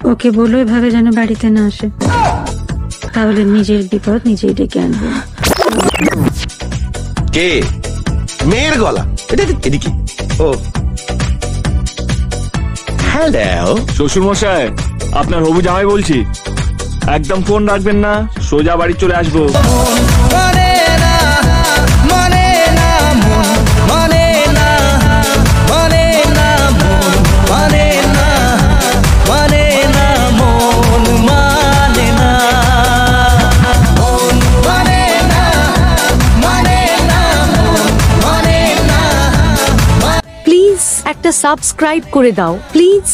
ওকে বলো এভাবে যেন বাড়িতে না আসে, তাহলে নিজের বিপদ নিজেই ডেকে আনবে। কে? মেয়ের গলা। এদিকে। ও হ্যালো, শ্বশুর মশাই, আপনার হবু জামাই বলছি। একদম ফোন রাখবেন না, সোজা বাড়ি চলে আসবো। প্লিজ একটা সাবস্ক্রাইব করে দাও প্লিজ।